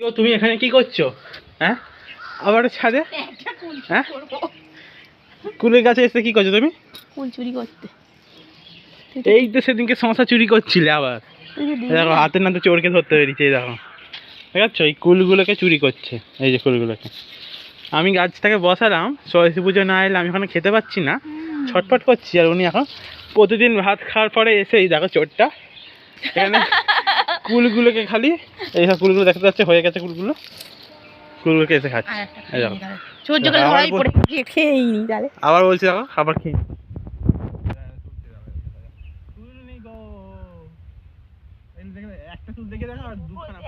তুমি এখানে কি করছো? হ্যাঁ, আবার ছাদে? হ্যাঁ, কুলের কাছে এসে কি করছো তুমি? কুল চুরি করতে। এই তো সেদিনকে সমস্যা চুরি করছিলে আবার। দেখো হাতের নাতে চোরকে ধরতে পেরেছি। এই দেখো, দেখাচ্ছ এই কুলগুলোকে চুরি করছে। এই যে কুলগুলোকে আমি গাছটাকে বসালাম, সরস্বতী পুজো না এলে আমি এখানে খেতে পাচ্ছি না, ছটফট করছি। আর উনি এখন প্রতিদিন ভাত খাওয়ার পরে এসে এই দেখো চোরটা এখানে কুলগুলোকে খালি এইসব কুলগুলো দেখতে পাচ্ছে, হয়ে গেছে কুলগুলো, কুলগুলোকে এসে খাচ্ছে। এই দেখো আবার বলছি দেখো আবার খেয়ে একটা চুল দেখে দেখো আর দুখানা